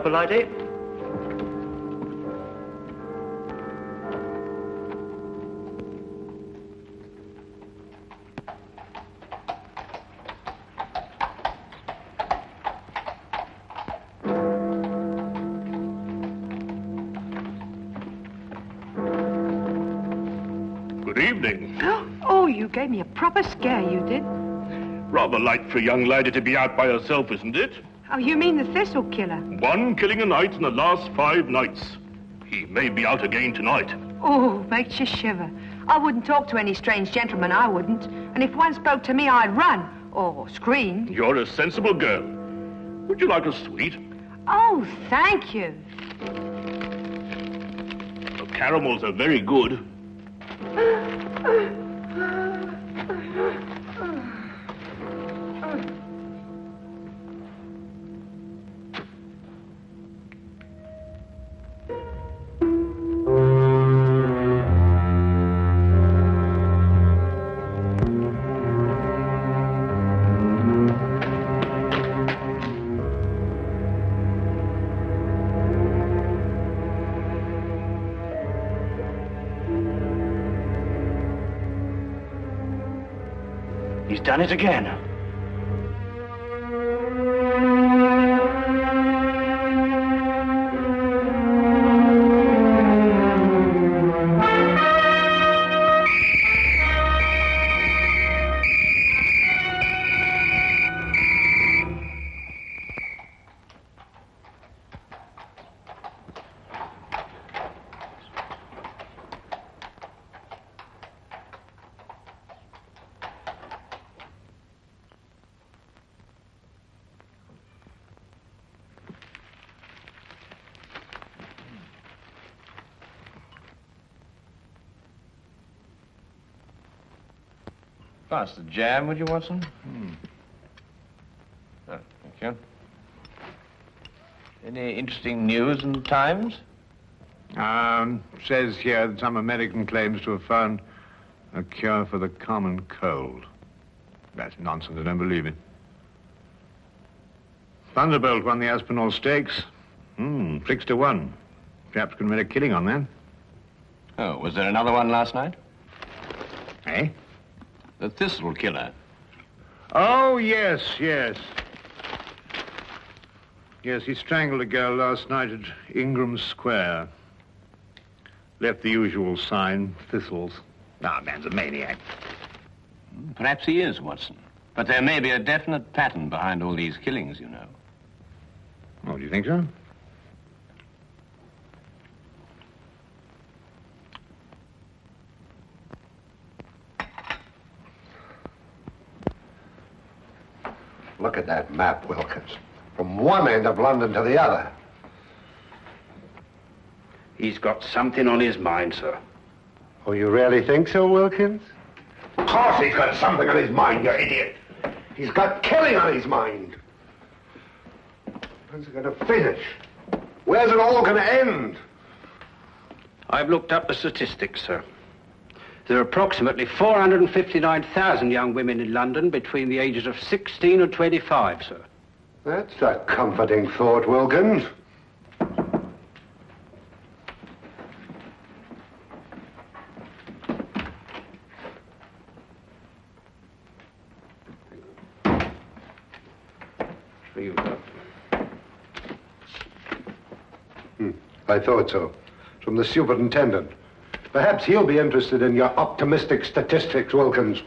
Bible ID. Good evening. Oh, you gave me a proper scare, you did. Rather light for a young lady to be out by herself, isn't it? Oh, you mean the thistle killer? 1 killing a night in the last 5 nights. He may be out again tonight. Oh, makes you shiver. I wouldn't talk to any strange gentleman, I wouldn't. And if one spoke to me, I'd run. Or scream. You're a sensible girl. Would you like a sweet? Oh, thank you. The caramels are very good. He's done it again. Pass the jam, would you, Watson? Oh, thank you. Any interesting news in the Times? Says here that some American claims to have found a cure for the common cold. That's nonsense, I don't believe it. Thunderbolt won the Aspinall Stakes. 6-1. Chaps can make a killing on that. Oh, was there another one last night? Eh? The Thistle killer. Oh, yes. Yes, he strangled a girl last night at Ingram Square. Left the usual sign, thistles. Man's a maniac. Perhaps he is, Watson. But there may be a definite pattern behind all these killings, you know. Oh, do you think so? Look at that map, Wilkins. From one end of London to the other. He's got something on his mind, sir. Oh, you really think so, Wilkins? Of course he's got something on his mind, you idiot. He's got killing on his mind. When's it going to finish? Where's it all going to end? I've looked up the statistics, sir. There are approximately 459,000 young women in London between the ages of 16 and 25, sir. That's a comforting thought, Wilkins. For you, sir. I thought so. From the superintendent. Perhaps he'll be interested in your optimistic statistics, Wilkins.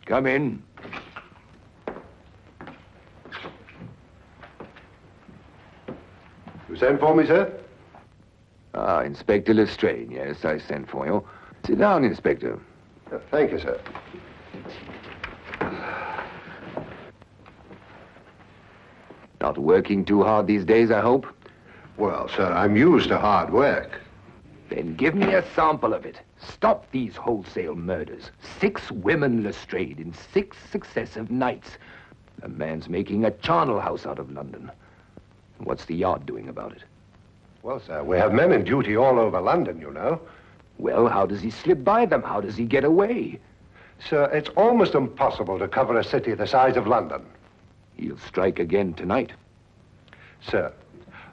Come in. You sent for me, sir? Inspector Lestrade. Yes, I sent for you. Sit down, Inspector. Thank you, sir. Not working too hard these days, I hope? Well, sir, I'm used to hard work. Then give me a sample of it. Stop these wholesale murders. 6 women, Lestrade, in 6 successive nights. The man's making a charnel house out of London. What's the Yard doing about it? Well, sir, we have men in duty all over London, you know. Well, how does he slip by them? How does he get away? Sir, it's almost impossible to cover a city the size of London. He'll strike again tonight. Sir,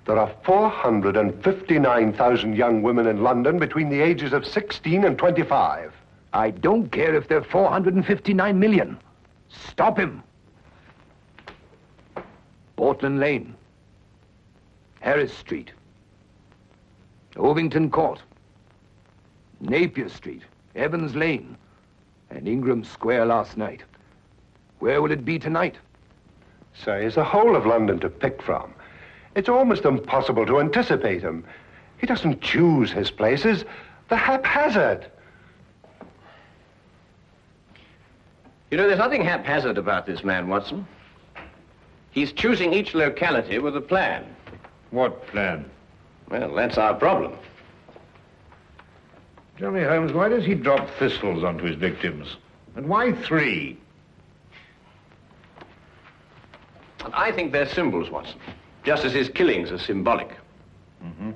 there are 459,000 young women in London between the ages of 16 and 25. I don't care if they're 459 million. Stop him. Portland Lane. Harris Street. Ovington Court. Napier Street. Evans Lane. And Ingram Square last night. Where will it be tonight? Sir, he's the whole of London to pick from. It's almost impossible to anticipate him. He doesn't choose his places. They're haphazard. You know, there's nothing haphazard about this man, Watson. He's choosing each locality with a plan. What plan? Well, that's our problem. Tell me, Holmes, why does he drop thistles onto his victims? And why 3? I think they're symbols, Watson. Just as his killings are symbolic. Mm-hmm.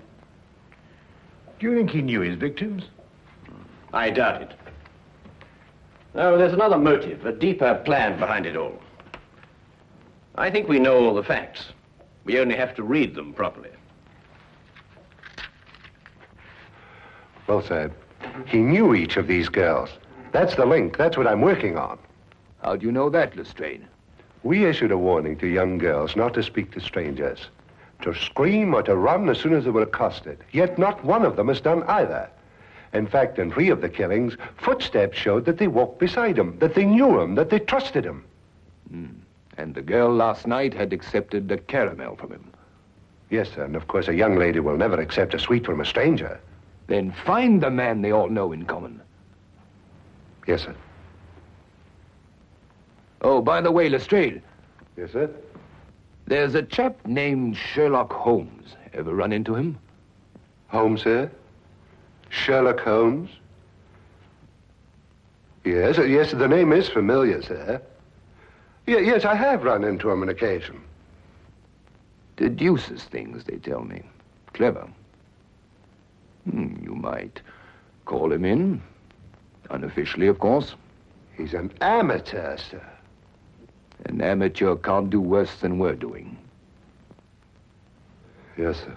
Do you think he knew his victims? I doubt it. No, there's another motive, a deeper plan behind it all. I think we know all the facts. We only have to read them properly. Well, sir, he knew each of these girls. That's the link. That's what I'm working on. How do you know that, Lestrade? We issued a warning to young girls not to speak to strangers, to scream or to run as soon as they were accosted. Yet not one of them has done either. In fact, in 3 of the killings, footsteps showed that they walked beside him, that they knew him, that they trusted him. And the girl last night had accepted a caramel from him. Yes, sir, and of course a young lady will never accept a sweet from a stranger. Then find the man they all know in common. Yes, sir. Oh, by the way, Lestrade, Yes, sir. there's a chap named Sherlock Holmes. Ever run into him? Holmes, sir? Sherlock Holmes? Yes, yes, the name is familiar, sir. Yes, I have run into him on occasion. Deduces things, they tell me. Clever. You might call him in. Unofficially, of course. He's an amateur, sir. An amateur can't do worse than we're doing. Yes, sir.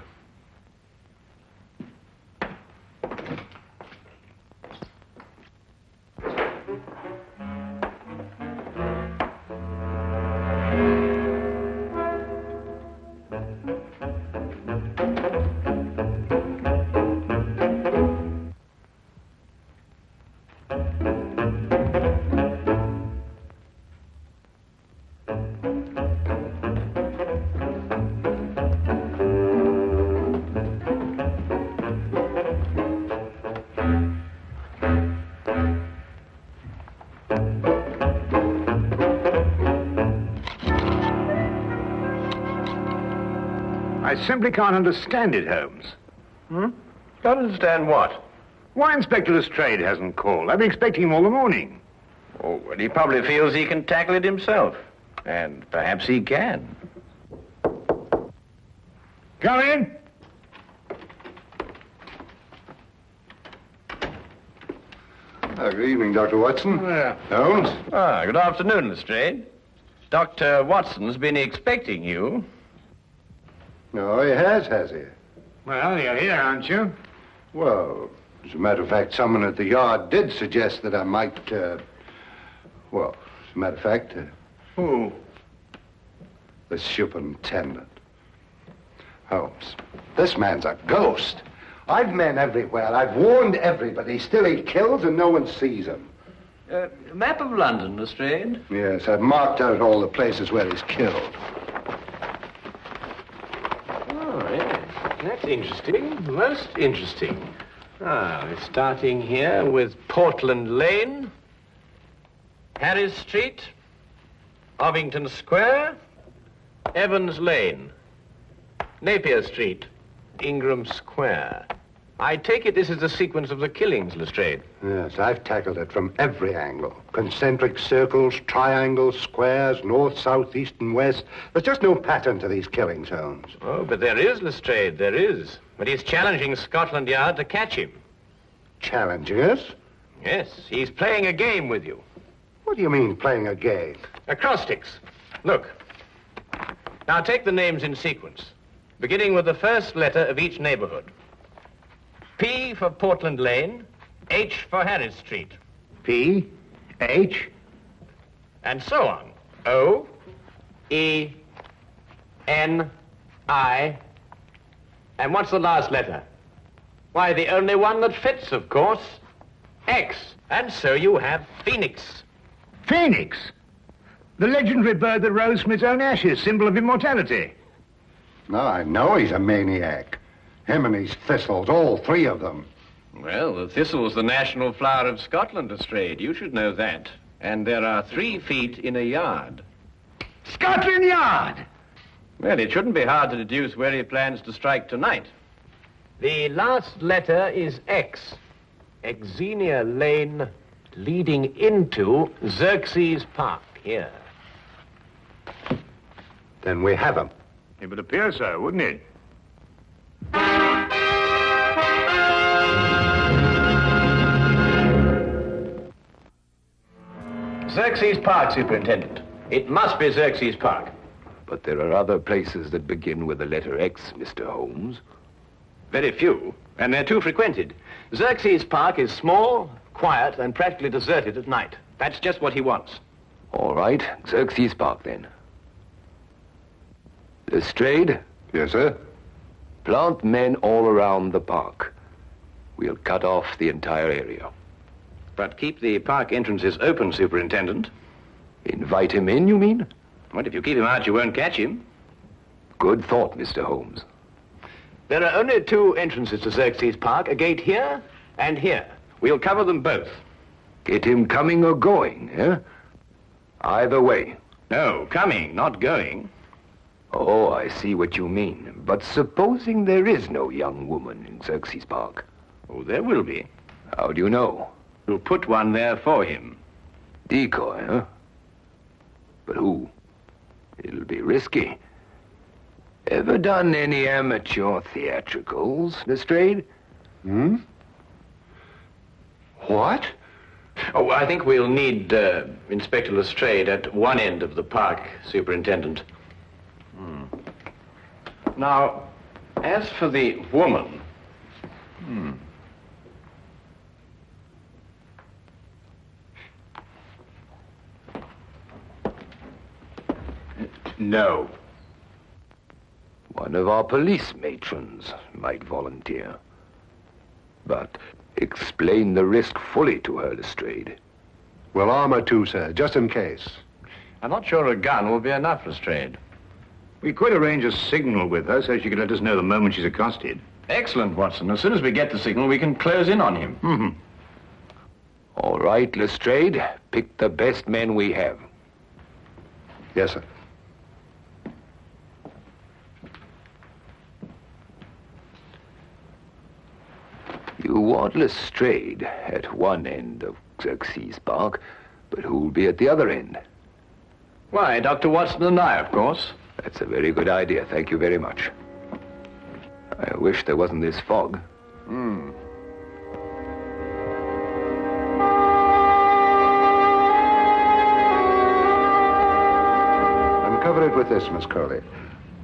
I simply can't understand it, Holmes. Don't understand what? Why Inspector Lestrade hasn't called? I've been expecting him all the morning. Oh, well, he probably feels he can tackle it himself. And perhaps he can. Come in. Good evening, Dr. Watson. Yeah. Holmes? Good afternoon, Lestrade. Dr. Watson's been expecting you. No, he has he? Well, you're here, aren't you? Well, as a matter of fact, someone at the Yard did suggest that I might, well, as a matter of fact... Who? The superintendent. Holmes, this man's a ghost. I've men everywhere. I've warned everybody. Still he kills and no one sees him. Map of London, Lestrade. Yes, I've marked out all the places where he's killed. Oh, yes. That's interesting. Most interesting. We're starting here with Portland Lane, Harris Street, Ovington Square, Evans Lane, Napier Street, Ingram Square. I take it this is the sequence of the killings, Lestrade. Yes, I've tackled it from every angle. Concentric circles, triangles, squares, north, south, east, and west. There's just no pattern to these killings, Holmes. Oh, but there is, Lestrade, there is. But he's challenging Scotland Yard to catch him. Challenging us? Yes, he's playing a game with you. What do you mean, playing a game? Acrostics. Look. Now take the names in sequence, beginning with the first letter of each neighborhood. P for Portland Lane, H for Harris Street. P, H. And so on. O, E, N, I. And what's the last letter? Why, the only one that fits, of course. X. And so you have Phoenix. Phoenix. The legendary bird that rose from its own ashes, symbol of immortality. No, I know he's a maniac. Him and his thistles, all three of them. Well, the thistle's the national flower of Scotland, Lestrade. You should know that. And there are 3 feet in a yard. Scotland Yard! Well, it shouldn't be hard to deduce where he plans to strike tonight. The last letter is X. Xenia Lane leading into Xerxes Park, here. Then we have him. It would appear so, wouldn't it? Xerxes Park, Superintendent. It must be Xerxes Park. But there are other places that begin with the letter X, Mr. Holmes. Very few, and they're too frequented. Xerxes Park is small, quiet, and practically deserted at night. That's just what he wants. All right, Xerxes Park, then. Lestrade, Yes, sir? plant men all around the park. We'll cut off the entire area. But keep the park entrances open, Superintendent. Invite him in, you mean? What if you keep him out, you won't catch him? Good thought, Mr. Holmes. There are only 2 entrances to Xerxes Park, a gate here and here. We'll cover them both. Get him coming or going, eh? Either way. No, coming, not going. Oh, I see what you mean. But supposing there is no young woman in Xerxes Park? Oh, there will be. How do you know? We'll put one there for him. Decoy, huh? But who? It'll be risky. Ever done any amateur theatricals, Lestrade? Hmm? What? Oh, I think we'll need Inspector Lestrade at one end of the park, Superintendent. Now, as for the woman... No. One of our police matrons might volunteer. But explain the risk fully to her, Lestrade. Well, armor too, sir, just in case. I'm not sure a gun will be enough, Lestrade. We could arrange a signal with her so she could let us know the moment she's accosted. Excellent, Watson. As soon as we get the signal, we can close in on him. Mm-hmm. All right, Lestrade. Pick the best men we have. Yes, sir. You want Lestrade at one end of Xerxes Park, but who'll be at the other end? Why, Dr. Watson and I, of course. That's a very good idea. Thank you very much. I wish there wasn't this fog. Uncover it with this, Miss Crowley.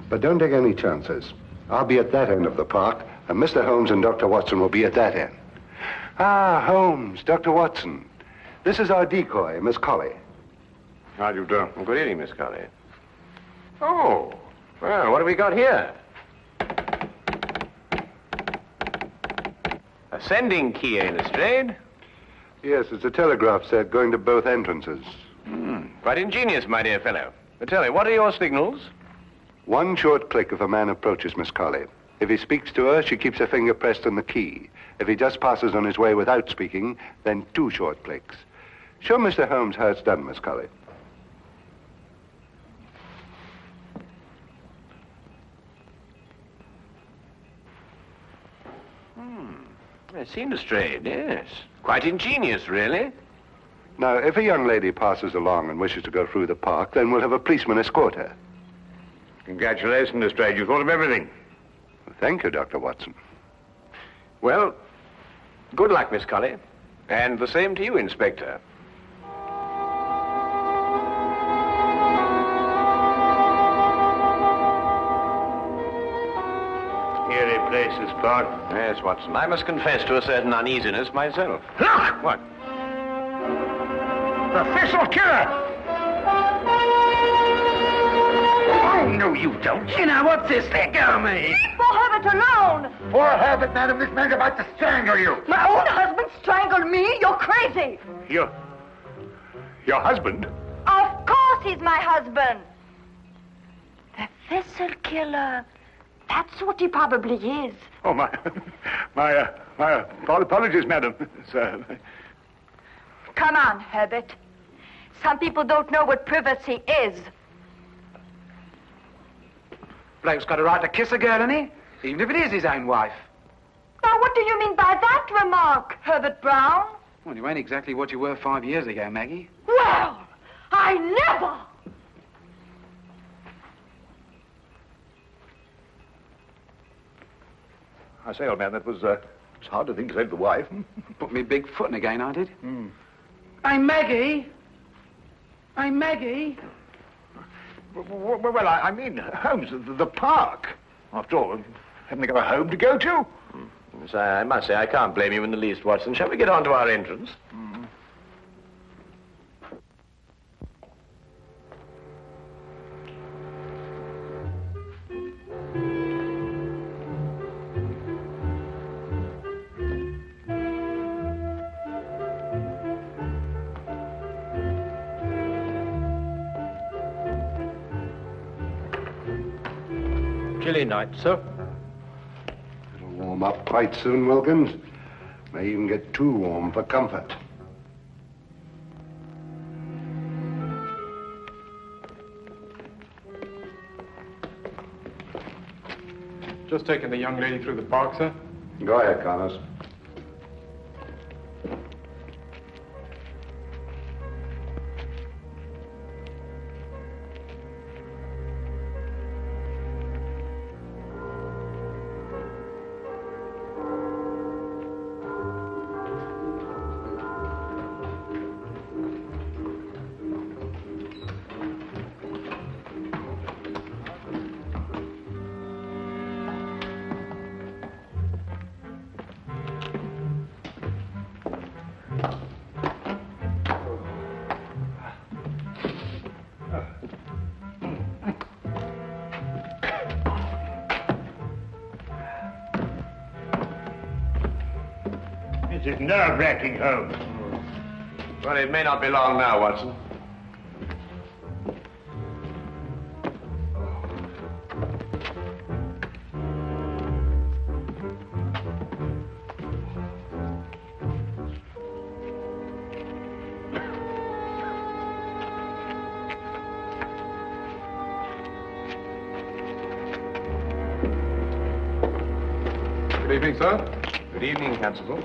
But don't take any chances. I'll be at that end of the park, and Mr. Holmes and Dr. Watson will be at that end. Ah, Holmes, Dr. Watson. This is our decoy, Miss Colley. How do you do? Good evening, Miss Colley. Oh, well, what have we got here? A sending key, eh, Lestrade? Yes, it's a telegraph set going to both entrances. Quite ingenious, my dear fellow. But tell me, what are your signals? One short click if a man approaches Miss Colley. If he speaks to her, she keeps her finger pressed on the key. If he just passes on his way without speaking, then 2 short clicks. Show Mr. Holmes how it's done, Miss Colley. It seemed strange, yes. Quite ingenious, really. Now, if a young lady passes along and wishes to go through the park, then we'll have a policeman escort her. Congratulations, Lestrade. You thought of everything. Thank you, Dr. Watson. Well, good luck, Miss Colley. And the same to you, Inspector. Eerie place, this park. Yes, Watson. I must confess to a certain uneasiness myself. Look! What? The Thistle Killer! Oh, no, you don't. You know what's this? Let go of me. Leave poor Herbert alone. Poor Herbert, madam, this man's about to strangle you. My own husband strangled me? You're crazy. Your husband? Of course he's my husband. The Thistle Killer. That's what he probably is. Oh, my apologies, madam. Sir. Come on, Herbert. Some people don't know what privacy is. Bloke's got a right to kiss a girl, hasn't he? Even if it is his own wife. Now, what do you mean by that remark, Herbert Brown? Well, you ain't exactly what you were 5 years ago, Maggie. Well, I never! I say, old man, that was, it's hard to think to save the wife. Put me big foot in again, I did. Hey, Maggie! Hey, Maggie! Well, I mean, Holmes, the park. After all, haven't they got a home to go to? Yes, I must say, I can't blame you in the least, Watson. Shall we get on to our entrance? Chilly night, sir. It'll warm up quite soon, Wilkins. May even get too warm for comfort. Just taking the young lady through the park, sir. Go ahead, Connors. This is nerve-wracking, Holmes. Well, it may not be long now, Watson. Good evening, sir. Good evening, Constable.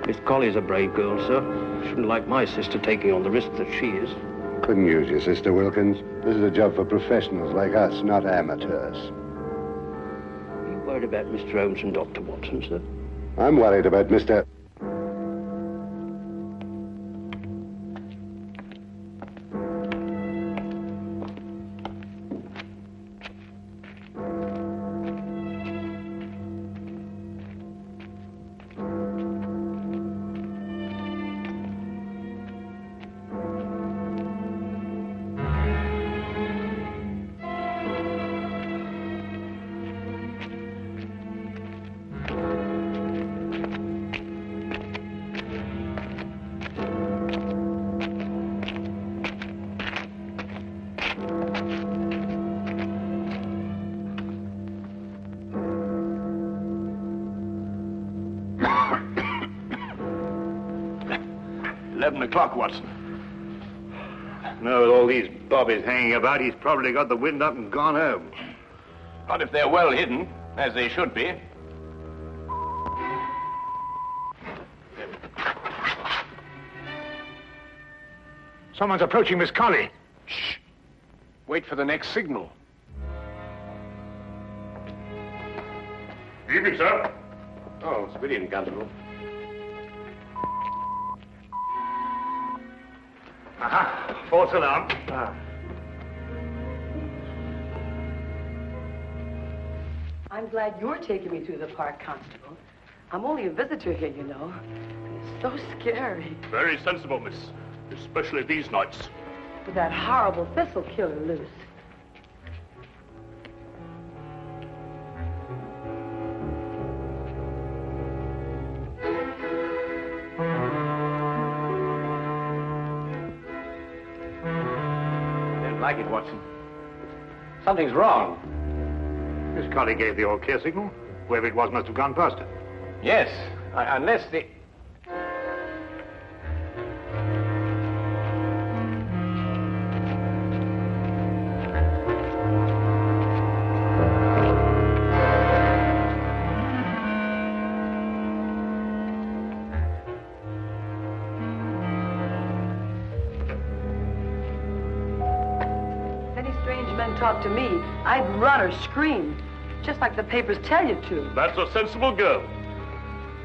Miss Colley's a brave girl, sir. Shouldn't like my sister taking on the risk that she is. Couldn't use your sister, Wilkins. This is a job for professionals like us, not amateurs. Are you worried about Mr. Holmes and Dr. Watson, sir? I'm worried about Mr. 11 o'clock, Watson. No, with all these bobbies hanging about, he's probably got the wind up and gone home. Not if they're well hidden, as they should be. Someone's approaching Miss Colley. Shh. Wait for the next signal. Evening, sir. Oh, civilian constable. Aha, false alarm. I'm glad you're taking me through the park, Constable. I'm only a visitor here, you know. It's so scary. Very sensible, miss. Especially these nights. With that horrible thistle killer loose. I don't like it, Watson. Something's wrong. Miss Colley gave the all clear signal. Whoever it was must have gone past her. Yes, unless the... If any strange men talk to me, I'd run or scream. Just like the papers tell you to. That's a sensible girl.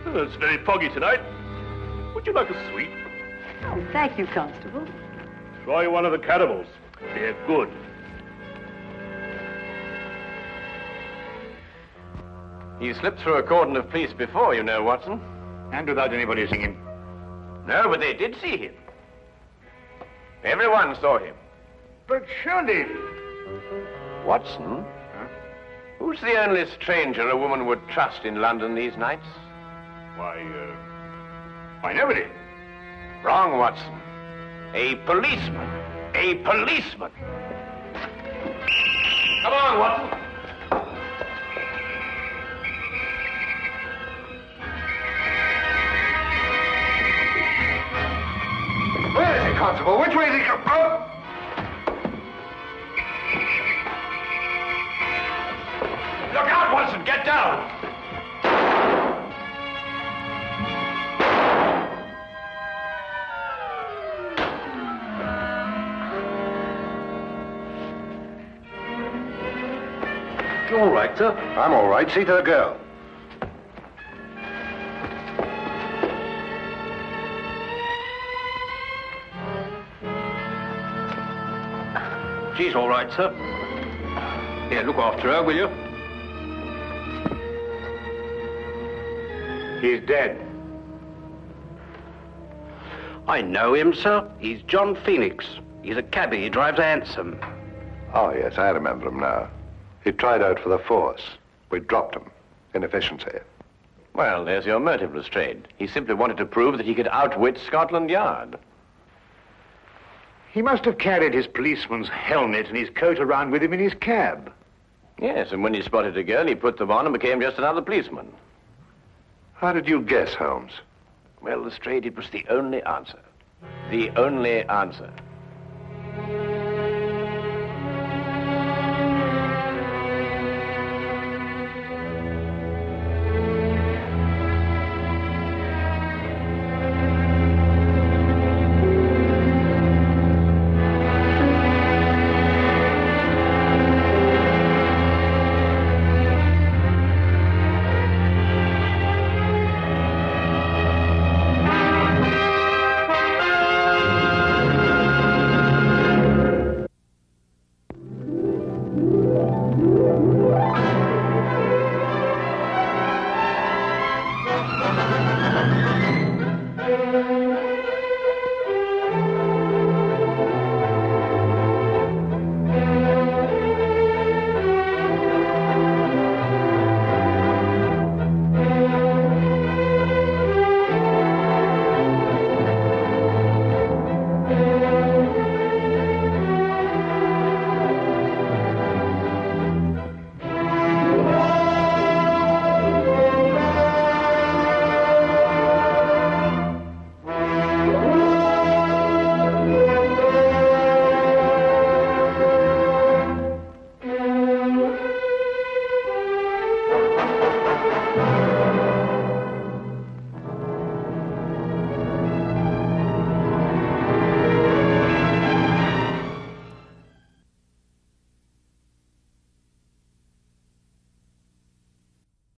It's very foggy tonight. Would you like a sweet? Oh, thank you, Constable. Try one of the cannibals. They're good. He slipped through a cordon of police before, you know, Watson. And without anybody seeing him. No, but they did see him. Everyone saw him. But surely... Watson? Who's the only stranger a woman would trust in London these nights? Why, nobody. Wrong, Watson. A policeman. A policeman. Come on, Watson. Where is he, Constable? Which way is he going? Oh! Look out, Watson! Get down! You all right, sir? I'm all right. See to the girl. She's all right, sir. Here, look after her, will you? He's dead. I know him, sir. He's John Phoenix. He's a cabbie. He drives a hansom. Oh, yes, I remember him now. He tried out for the force. We dropped him. Inefficiency. Well, there's your motive, Lestrade. He simply wanted to prove that he could outwit Scotland Yard. He must have carried his policeman's helmet and his coat around with him in his cab. Yes, and when he spotted a girl, he put them on and became just another policeman. How did you guess, Holmes? Well, Lestrade, it was the only answer. The only answer.